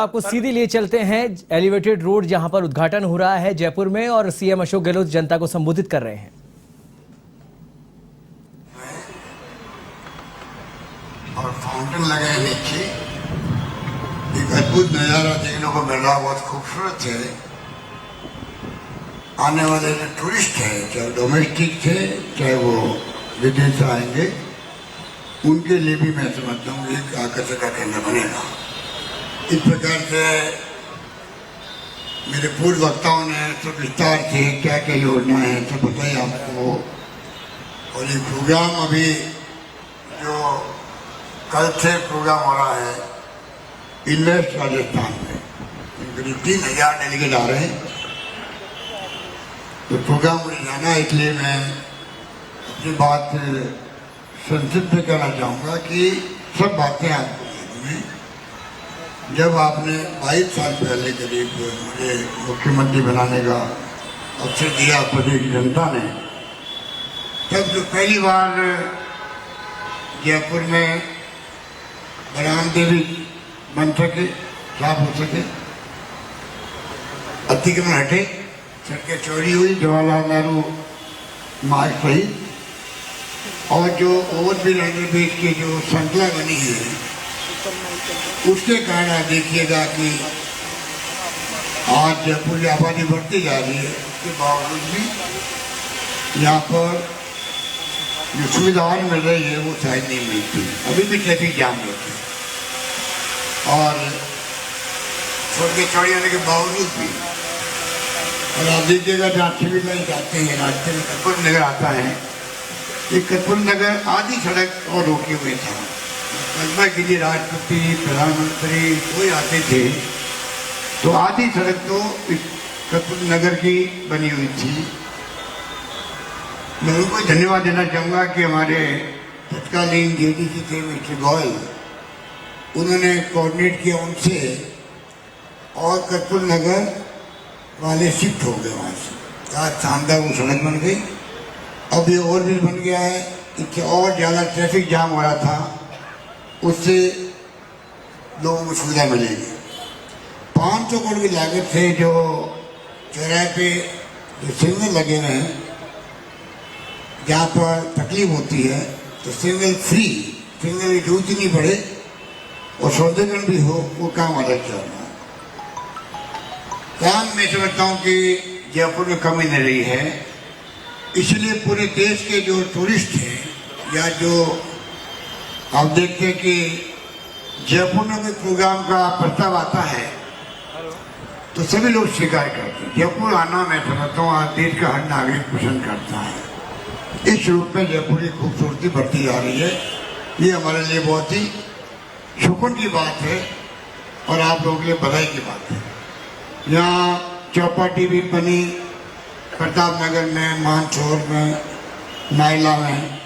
आपको सीधे लिए चलते हैं एलिवेटेड रोड, जहां पर उद्घाटन हो रहा है जयपुर में और सीएम अशोक गहलोत जनता को संबोधित कर रहे हैं। और फाउंटेन लगे हैं नीचे, एक अद्भुत नजारा देखने को मिल रहा, बहुत खूबसूरत है। आने वाले जो टूरिस्ट हैं, चाहे डोमेस्टिक थे चाहे वो विदेश से आएंगे, उनके लिए भी मैं समझता हूँ एक आकर्षण का केंद्र बनेगा। इस प्रकार से मेरे पूर्व वक्ताओं ने सब विस्तार से क्या क्या योजना है सब बताई आपको। और ये प्रोग्राम अभी जो कल से प्रोग्राम हो रहा है इन्वेस्ट राजस्थान में, करीब 3000 डेलीगेट आ रहे हैं। तो प्रोग्राम मुझे जाना है, इसलिए मैं अपनी बात संक्षिप्त में कहना चाहूँगा कि सब बातें आपको मालूम हैं। जब आपने 22 साल पहले करीब मुझे मुख्यमंत्री बनाने का अवसर दिया प्रदेश की जनता ने, तब जो पहली बार जयपुर में बलराम देवी बन सके, साफ हो सके, अतिक्रमण हटे, सड़कें चौड़ी हुई, जवाहरलाल नेहरू मार्ग सही, और जो ओवरब्रिज अंडरब्रिज की जो श्रृंखला बनी है उसके कारण आप देखिएगा कि आज जयपुर की आबादी बढ़ती जा रही है, उसके बावजूद भी यहाँ पर जो सुविधाएं मिल रही है वो शायद नहीं मिलती। अभी भी ट्रैफिक जाम होती है और सड़कें चौड़ी होने के बावजूद भी। और आप देखिएगा जहाँ सिविल लाइन जाते हैं, रास्ते में कर्पूर नगर आता है, ये कर्पूर नगर आधी सड़क और रोके हुए था। कल्पना कीजिए, राष्ट्रपति प्रधानमंत्री कोई आते थे तो आधी सड़क तो इस कर्पूर नगर की बनी हुई थी। मैं उनको धन्यवाद देना चाहूँगा कि हमारे तत्कालीन जेडीसी थे मिस्टर गोयल, उन्होंने कोऑर्डिनेट किया उनसे और कर्पूर नगर वाले शिफ्ट हो गए वहाँ से। आज शानदार वो सड़क बन गई, अब ये ओवरब्रिज बन गया है, इससे और ज़्यादा ट्रैफिक जाम हो रहा था, उससे लोगों को सुविधा मिलेगी। 500 करोड़ की लागत से जो चौराहे पे जो सिग्नल लगे हुए हैं, जहाँ पर तकलीफ होती है तो सिग्नल फ्री, सिग्नल की जरूरत ही नहीं पड़े और सौदेकरण भी हो, वो काम अलग चल रहा है। काम मैं समझता हूँ कि जयपुर में कमी नहीं रही है, इसलिए पूरे देश के जो टूरिस्ट हैं या जो आप देखते हैं कि जयपुर में कोई प्रोग्राम का प्रस्ताव आता है तो सभी लोग स्वीकार करते हैं। जयपुर आना मैं समझता हूँ आज देश का हर नागरिक पसंद करता है। इस रूप में जयपुर की खूबसूरती बढ़ती जा रही है, ये हमारे लिए बहुत ही सुकून की बात है और आप लोगों के लिए बधाई की बात है। यहाँ चौपाटी भी बनी, प्रताप नगर में, मानसरोवर में, नायला में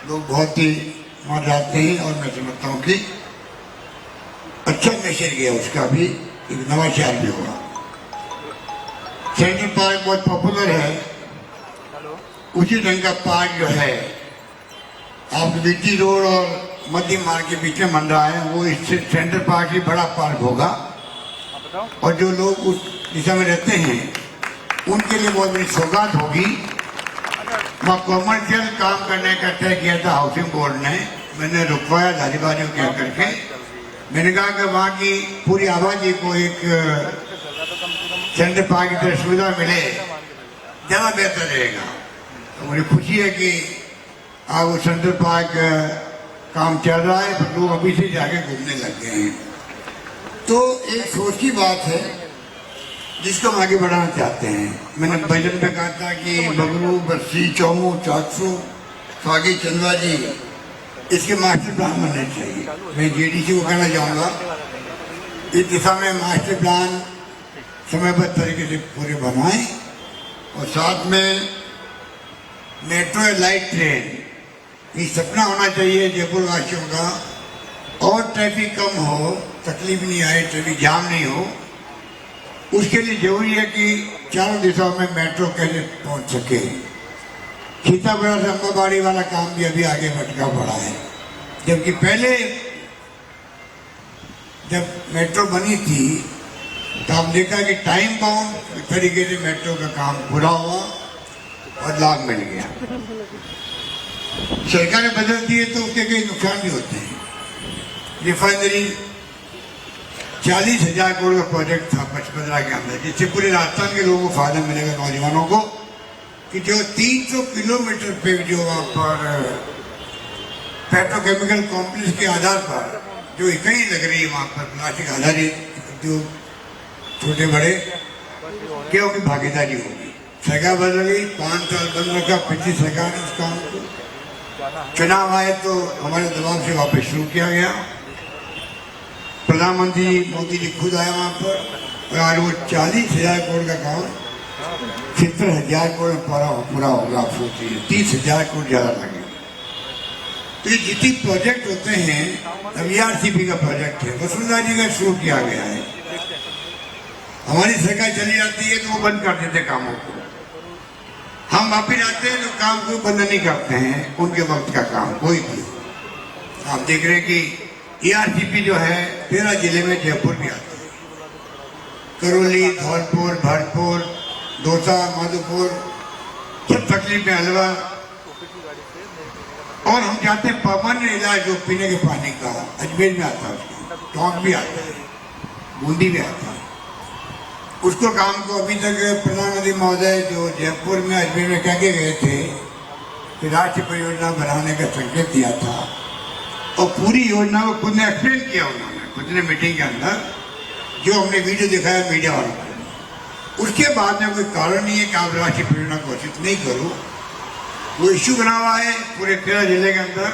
लोग बहुत ही वहाँ जाते हैं और मैं समझता हूँ कि अच्छा मैसेज गया, उसका भी एक नवा ख्याल भी हुआ। सेंट्रल पार्क बहुत पॉपुलर है, उसी ढंग का पार्क जो है आप बीटी रोड और मध्य मार्ग के बीच में बन रहा है, वो इससे सेंट्रल पार्क ही बड़ा पार्क होगा और जो लोग उस दिशा में रहते हैं उनके लिए बहुत बड़ी सौगात होगी। वहाँ कॉमर्शियल काम करने का तय किया था हाउसिंग बोर्ड ने, मैंने रुकवाया धारीबाजी को कह करके। मैंने कहा कि वहाँ की पूरी आबादी को एक सेंट्रल पार्क की तरह सुविधा मिले, ज़्यादा बेहतर रहेगा। तो मुझे खुशी है कि अब सेंट्रल पार्क काम चल रहा है, पर लोग अभी से जाके घूमने लग गए हैं। तो एक सोच की बात है जिसको हम आगे बढ़ाना चाहते हैं। मैंने बजट में कहा था कि बगरू, बस्सी, चौमू, चाकसू, सागी, चंदवा जी, इसके मास्टर प्लान बनने चाहिए। मैं जेडीसी को कहना चाहूँगा इस दिशा में मास्टर प्लान समयबद्ध तरीके से पूरे बनाएं और साथ में मेट्रो या लाइट ट्रेन, ये सपना होना चाहिए जयपुर वासियों का, और ट्रैफिक कम हो, तकलीफ नहीं आए, ट्रैफिक जाम नहीं हो। उसके लिए जरूरी है कि चारों दिशाओं में मेट्रो कैसे पहुंच सके। सीतापुरा से अम्बाबाड़ी वाला काम भी अभी आगे भटका पड़ा है, जबकि पहले जब मेट्रो बनी थी तो हम देखा कि टाइम बाउंड तरीके से मेट्रो का काम पूरा हुआ और लाभ मिल गया। सरकारें बदल दी है तो उसके कई नुकसान भी होते हैं। रिफाइनरी 40,000 करोड़ का प्रोजेक्ट था 55 के अंदर, जिससे पूरे राजस्थान के लोगों को फायदा मिलेगा, नौजवानों को, कि जो 300 किलोमीटर पे जो वहाँ पर पेट्रोकेमिकल कॉम्प्लेक्स के आधार पर जो इकाई लग रही है वहाँ पर प्लास्टिक आधारित जो छोटे बड़े क्या होगी भागीदारी होगी। सरकार बदल गई, 5 साल बंद रखा, पिछली सरकार ने उस काम को, चुनाव आए तो हमारे दबाव से वापस शुरू किया गया। प्रधानमंत्री मोदी जी खुद आए वहाँ पर और आज वो 40,000 करोड़ का काम 70,000 करोड़ में पूरा होगा। आप सोचिए 30,000 करोड़ ज्यादा लगे। तो ये जितने प्रोजेक्ट होते हैं, अब ERCP का प्रोजेक्ट है, वसुंधरा जी का शुरू किया गया है। हमारी सरकार चली जाती है तो वो बंद कर देते कामों को, हम वापिस आते हैं तो काम को बंद नहीं करते हैं, उनके वक्त का काम कोई भी। आप देख रहे हैं कि ERCP जो है 13 जिले में जयपुर भी आता है, करौली, धौलपुर, भरतपुर, दौसा, माधोपुर, सब तकलीफ में हलवा। और हम चाहते हैं परमानेंट इलाज जो पीने के पानी का अजमेर में आता है, टोंक भी आता है, बूंदी भी आता है। उसको काम को अभी तक प्रधानमंत्री महोदय जो जयपुर में अजमेर में कह के गए थे कि राष्ट्रीय परियोजना बनाने का संकेत दिया था और पूरी योजना को खुद ने एक्सप्लेन किया, उन्होंने खुद ने मीटिंग के अंदर जो हमने वीडियो दिखाया मीडिया वालों को। उसके बाद में कोई कारण नहीं है कि आप राष्ट्रीय परियोजना घोषित नहीं करो। वो इश्यू बना हुआ है पूरे 13 जिले के अंदर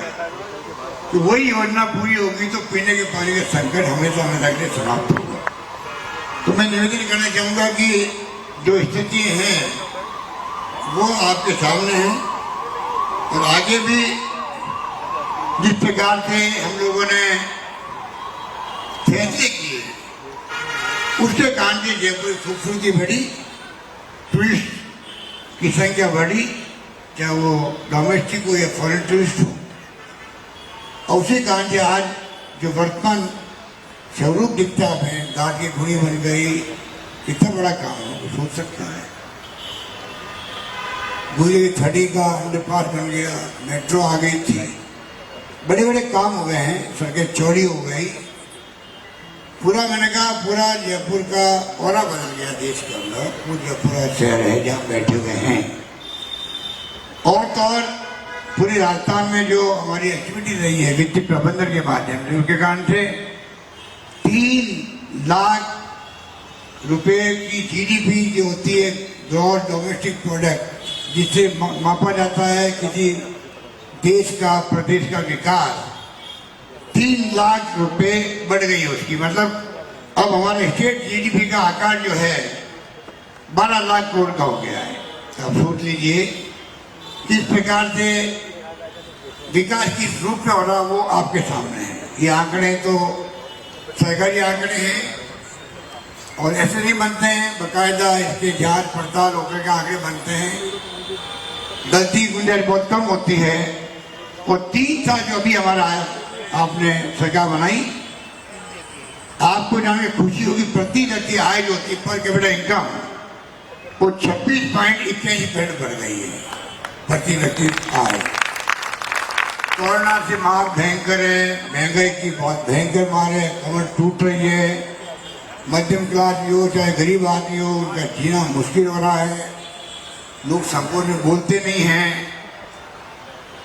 कि वही योजना पूरी होगी तो पीने के पानी का संकट हमेशा हमेशा के लिए समाप्त होगा। तो मैं निवेदन करना चाहूँगा कि जो स्थिति है वो आपके सामने है और आगे भी जिस प्रकार से हम लोगों ने फैसले किए उसके कारण से जयपुर की खूबसूरती बढ़ी, टूरिस्ट की संख्या बढ़ी, चाहे वो डोमेस्टिक हो या फॉरेन टूरिस्ट हो। और उसी कारण से आज जो वर्तमान स्वरूप दिखता है, घाट की घुड़ी बन गई, कितना बड़ा काम है वो सोच सकता है। गुजरी थड़ी का अंडरपास बन गया, मेट्रो आ गई थी, बड़े बड़े काम हो गए हैं, सड़कें चौड़ी हो गई। पूरा मैंने कहा पूरा जयपुर का औरा बदल गया देश के अंदर। वो जयपुर शहर है जहाँ बैठे हुए हैं। और तो और पूरे राजस्थान में जो हमारी एक्टिविटी रही है वित्तीय प्रबंधन के माध्यम से, उसके कारण से 3 लाख रुपए की GDP जो होती है ग्रॉस डोमेस्टिक प्रोडक्ट, जिससे मापा जाता है किसी देश का प्रदेश का विकास, 3 लाख रुपए बढ़ गई है उसकी। मतलब अब हमारे स्टेट GDP का आकार जो है 12 लाख करोड़ का हो गया है। तो आप सोच लीजिए किस प्रकार से विकास किस रूप में हो रहा वो आपके सामने है। ये आंकड़े तो सरकारी आंकड़े हैं और ऐसे नहीं बनते हैं, बाकायदा इसके जांच पड़ताल होकर के आंकड़े बनते हैं। गलती गुंजाइश बहुत कम होती है। और 3 साल जो अभी हमारा आपने सरकार बनाई, आपको जान के खुशी होगी, प्रति व्यक्ति आय जो होती है पर कैपिटा इनकम वो 26.81% बढ़ गई है प्रति व्यक्ति आय। कोरोना से मार भयंकर है, महंगाई की बहुत भयंकर मार है, कमर टूट रही है। मध्यम क्लास भी हो चाहे गरीब आदमी हो, उनका जीना मुश्किल हो रहा है। लोग संपूर्ण में बोलते नहीं हैं,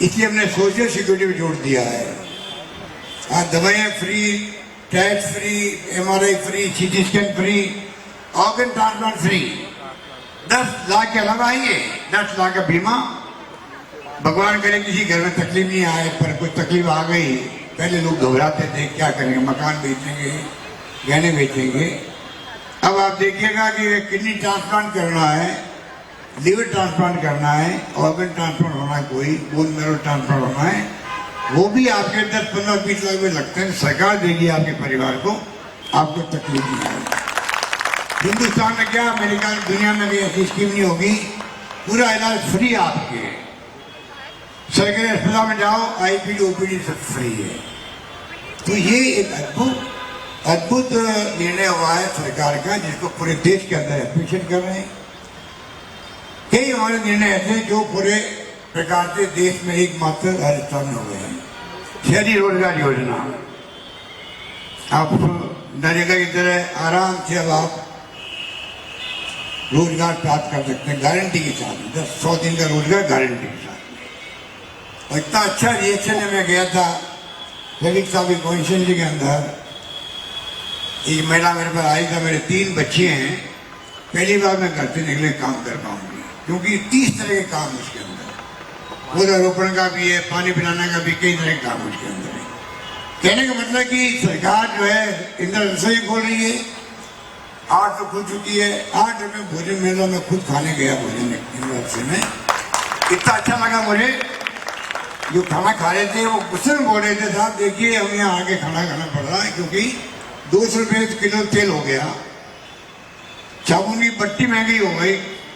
इसलिए हमने सोशल सिक्योरिटी में जोड़ दिया है। आज दवाइयाँ free, tax free, MRI free, CT scan free, organ transplant free. 10 lakh के अलावा आइए, 10 लाख का बीमा। भगवान करे किसी घर में तकलीफ नहीं आए, पर कोई तकलीफ आ गई, पहले लोग घबराते थे क्या करेंगे, मकान बेचेंगे, गहने बेचेंगे। अब आप देखिएगा कि किडनी ट्रांसप्लांट करना है, लिवर ट्रांसप्लांट करना है, ऑर्गन ट्रांसप्लांट होना है, कोई बोन मैरो ट्रांसप्लांट होना है, वो भी आपके 10, 15, 20 लाख में लगते हैं। सरकार देगी आपके परिवार को, आपको तकलीफ नहीं आएगी। हिंदुस्तान में क्या, अमेरिका में, दुनिया में भी ऐसी स्कीम नहीं होगी। पूरा इलाज फ्री आपके, सरकारी अस्पताल में जाओ, IPD OPD सब फ्री है। तो ये एक अद्भुत अद्भुत निर्णय हुआ है सरकार का, जिसको पूरे देश के अंदर अप्रिशिएट कर रहे हैं। कई हमारे निर्णय ऐसे हैं जो पूरे प्रकार से देश में एकमात्र राजस्थान में हुए हैं। शहरी रोजगार योजना, आप नरेगा की तरह आराम से अब आप रोजगार प्राप्त कर सकते हैं गारंटी के साथ, 100 दिन का रोजगार गारंटी के साथ। और इतना अच्छा रिएक्शन है, मैं गया था ललित साहब की कॉन्स्टिट्यूंसी के अंदर, एक महिला मेरे पर आई था, मेरे 3 बच्चे हैं, पहली बार मैं घर से निकले काम कर पाऊंगी, क्योंकि 30 तरह के काम उसके अंदर, पौधारोपण का भी है, पानी पिलाने का भी, कई तरह के काम उसके अंदर है। कहने का मतलब कि सरकार जो है इंदिरा रसोई खोल रही है, 8 तो खुल चुकी है, 8 रुपये भोजन मिल रहा, मैं खुद खाने गया भोजन इंदिरा रसोई में, इतना अच्छा लगा मुझे। जो खाना खा रहे थे वो गुस्से में बोल रहे थे, साहब देखिए हम यहाँ आके खाना खाना पड़ रहा है, क्योंकि 200 रुपये किलो तेल हो गया, साबुन की पट्टी महंगी हो गई,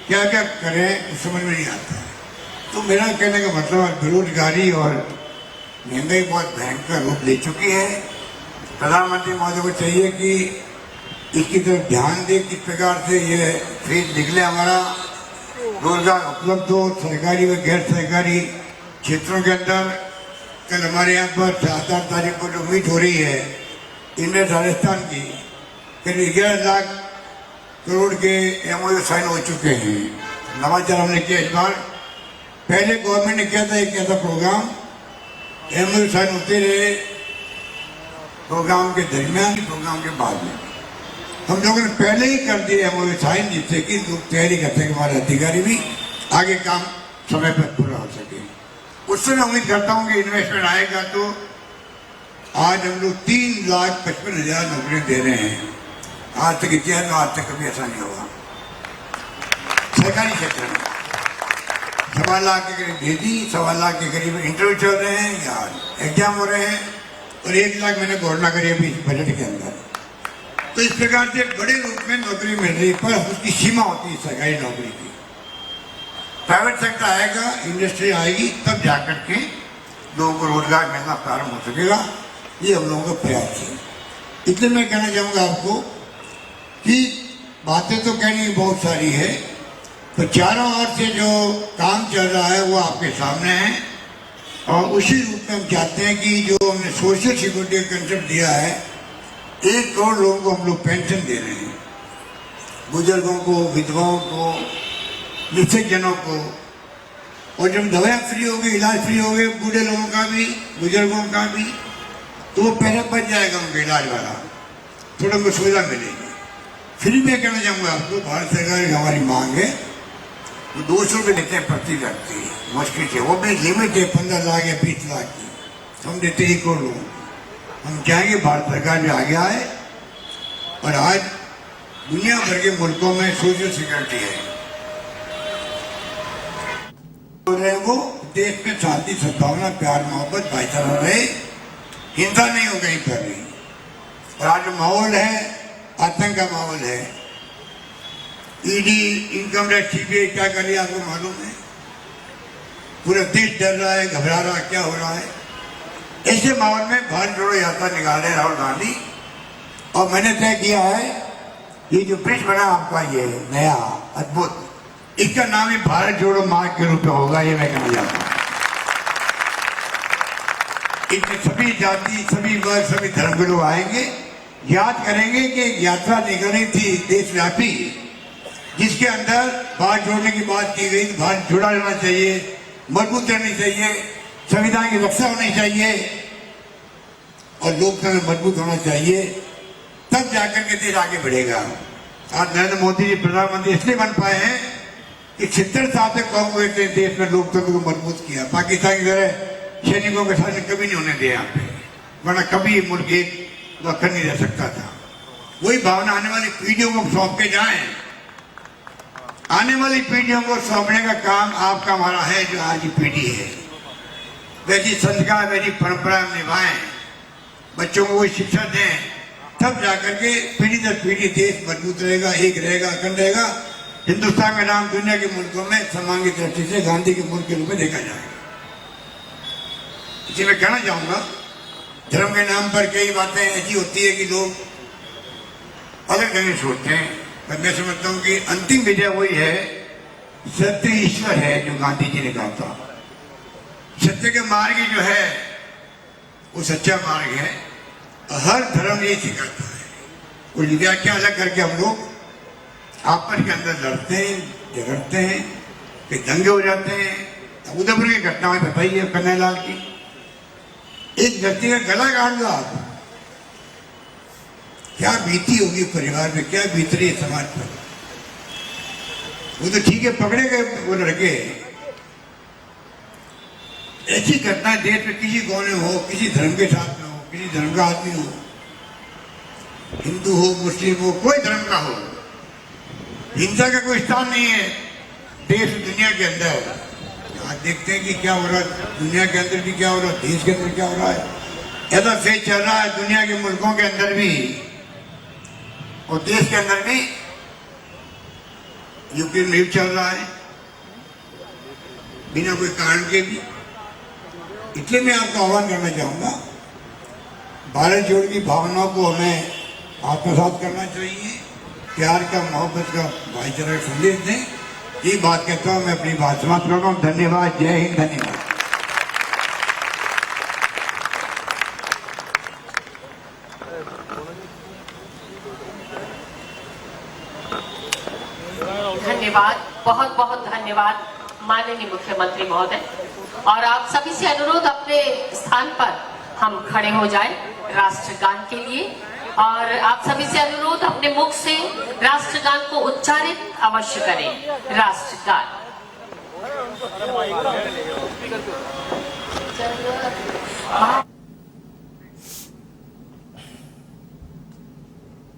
क्या क्या करें कुछ समझ में नहीं आता है। तो मेरा कहने का मतलब बेरोजगारी और महंगाई बहुत भयंकर रूप ले चुकी है। प्रधानमंत्री महोदय को चाहिए कि इसकी तरफ ध्यान दे, किस प्रकार से ये फेज निकले, हमारा रोजगार उपलब्ध हो सरकारी व गैर सरकारी क्षेत्रों के अंदर। कल हमारे यहाँ पर 7-8 तारीख को जो मीट हो रही है इनमें राजस्थान की, करीब 11 लाख करोड़ के MOU साइन हो चुके हैं। नवाचार हमने किया इस बार, पहले गवर्नमेंट ने किया था एक ऐसा प्रोग्राम, MOU साइन होते रहे प्रोग्राम के दरमियान, प्रोग्राम के बाद में हम लोगों ने पहले ही कर दिए MOU साइन, जिससे कि लोग तैयारी करते हैं कि हमारे अधिकारी भी आगे काम समय पर पूरा हो सके। उससे मैं उम्मीद करता हूँ कि इन्वेस्टमेंट आएगा तो आज हम लोग 3,55,000 नौकरी दे रहे हैं। आज तक इतिहास में आज तक कभी ऐसा नहीं हुआ सरकारी क्षेत्र में। 1.25 लाख के करीब भेजी, 1.25 लाख के करीब इंटरव्यू चल रहे हैं या एग्जाम हो रहे हैं, और 1 लाख मैंने घोषणा करी अभी बजट के अंदर। तो इस प्रकार से बड़े रूप में नौकरी मिल रही है, पर उसकी सीमा होती है सरकारी नौकरी की। प्राइवेट सेक्टर आएगा, इंडस्ट्री आएगी, तब जाकर के लोगों को रोजगार मिलना प्रारंभ हो सकेगा। ये हम लोगों का प्रयास है। इसलिए मैं कहना चाहूँगा आपको कि बातें तो कहनी बहुत सारी है, तो चारों ओर से जो काम चल रहा है वो आपके सामने है, और उसी रूप में हम चाहते हैं कि जो हमने सोशल सिक्योरिटी का कंसेप्ट दिया है, 1 करोड़ लोगों को हम लोग पेंशन दे रहे हैं, बुजुर्गों को, विधवाओं को, निश्चित जनों को। और जब दवाएं फ्री हो गई, इलाज फ्री हो गए, बूढ़े लोगों का भी, बुजुर्गों का भी, तो वो पैसा बच जाएगा उनका इलाज वाला, थोड़ा उनको सुविधा मिलेगी। फिर मैं कहना चाहूँगा आपको, भारत सरकार की हमारी मांग है, वो 200 रुपये देते हैं प्रति व्यक्ति, मुश्किल से, वो भी लिमिट है 15 लाख या 20 लाख की, हम देते 1 करोड़ लोगों को। हम चाहेंगे भारत सरकार में आगे आए, और आज दुनिया भर के मुल्कों में सोशल सिक्योरिटी है, वो देश में शांति सद्भावना प्यार मोहब्बत भाईचारा रहे, हिंसा नहीं हो कहीं पर भी। और आज जो माहौल है आतंक का माहौल है, ईडी, इनकम टैक्स, सीबीआई क्या कर रही है आपको मालूम है, पूरा देश डर रहा है, घबरा रहा है, क्या हो रहा है। ऐसे माहौल में भारत जोड़ो यात्रा निकाल रहे राहुल गांधी, और मैंने तय किया है ये जो ब्रिज बना आपका, ये नया अद्भुत, इसका नाम ही भारत जोड़ो मार्ग के रूप में होगा। ये मैं कहना चाहता हूँ, इसमें सभी जाति, सभी वर्ग, सभी धर्म के लोग आएंगे, याद करेंगे कि यात्रा निकली थी देशव्यापी, जिसके अंदर भारत जोड़ने की बात की गई। भारत जुड़ा रहना चाहिए, मजबूत रहनी चाहिए, संविधान की रक्षा होनी चाहिए, और लोकतंत्र मजबूत होना चाहिए, तब जाकर के देश आगे बढ़ेगा। आज नरेंद्र मोदी जी प्रधानमंत्री इसलिए बन पाए हैं कि 76 साल से कांग्रेस ने देश में लोकतंत्र को मजबूत किया। पाकिस्तान की तरह सैनिकों के साथ कभी नहीं होने दिया यहाँ पे, वरना कभी मुल्क एक अखंड नहीं रह सकता था। वही भावना आने वाली पीढ़ियों को सौंप के जाए, आने वाली पीढ़ियों को सौंपने का काम आपका हमारा है। जो आज की पीढ़ी है, वैसी संस्कार, वैसी परंपरा निभाएं, बच्चों को वही शिक्षा दें, तब जाकर के पीढ़ी दर पीढ़ी देश मजबूत रहेगा, एक रहेगा, अखंड रहेगा। हिंदुस्तान का नाम दुनिया के मुल्कों में सम्मान की दृष्टि से गांधी के मुल्क के रूप में देखा जाएगा। इसी में कहना चाहूंगा, धर्म के नाम पर कई बातें ऐसी होती है कि लोग अलग ढंग से सोचते हैं। पर मैं समझता हूँ कि अंतिम विजय वही है, सत्य ईश्वर है, जो गांधी जी ने कहा था। सत्य के मार्ग जो है वो सच्चा मार्ग है। हर धर्म ये सिखाता है। कुछ व्याख्या अलग करके हम लोग आपस के अंदर लड़ते हैं, झगड़ते हैं, फिर दंगे हो जाते हैं। उदयपुर की घटना में बताइए, कन्हैयालाल की, एक व्यक्ति का गला काट दो आप, क्या बीती होगी परिवार में, क्या बीत रही है समाज पर। वो तो ठीक है, पकड़े गए वो लड़के। ऐसी घटना देश में किसी कोने हो, किसी धर्म के साथ में हो, किसी धर्म का आदमी हो, हिंदू हो, मुस्लिम हो, कोई धर्म का हो, हिंसा का कोई स्थान नहीं है देश दुनिया के अंदर। आज देखते हैं कि क्या हो रहा है, दुनिया के अंदर भी क्या हो रहा है, देश के अंदर क्या हो रहा है। ऐसा फेज चल रहा है दुनिया के मुल्कों के अंदर भी और देश के अंदर भी। यूक्रेन में चल रहा है बिना कोई कारण के भी। इसलिए मैं आपको आह्वान करना चाहूंगा, भारत जोड़ की भावनाओं को हमें आत्मसात करना चाहिए, प्यार का, मोहब्बत का, भाईचारा का संदेश दें। ये बात कहता हूँ, मैं अपनी बात समाप्त कर रहा हूँ। धन्यवाद। जय हिंद। धन्यवाद। धन्यवाद, बहुत बहुत धन्यवाद माननीय मुख्यमंत्री महोदय। और आप सभी से अनुरोध, अपने स्थान पर हम खड़े हो जाएं राष्ट्रगान के लिए। और आप सभी से अनुरोध, अपने मुख से राष्ट्रगान को उच्चारित अवश्य करें। राष्ट्रगान।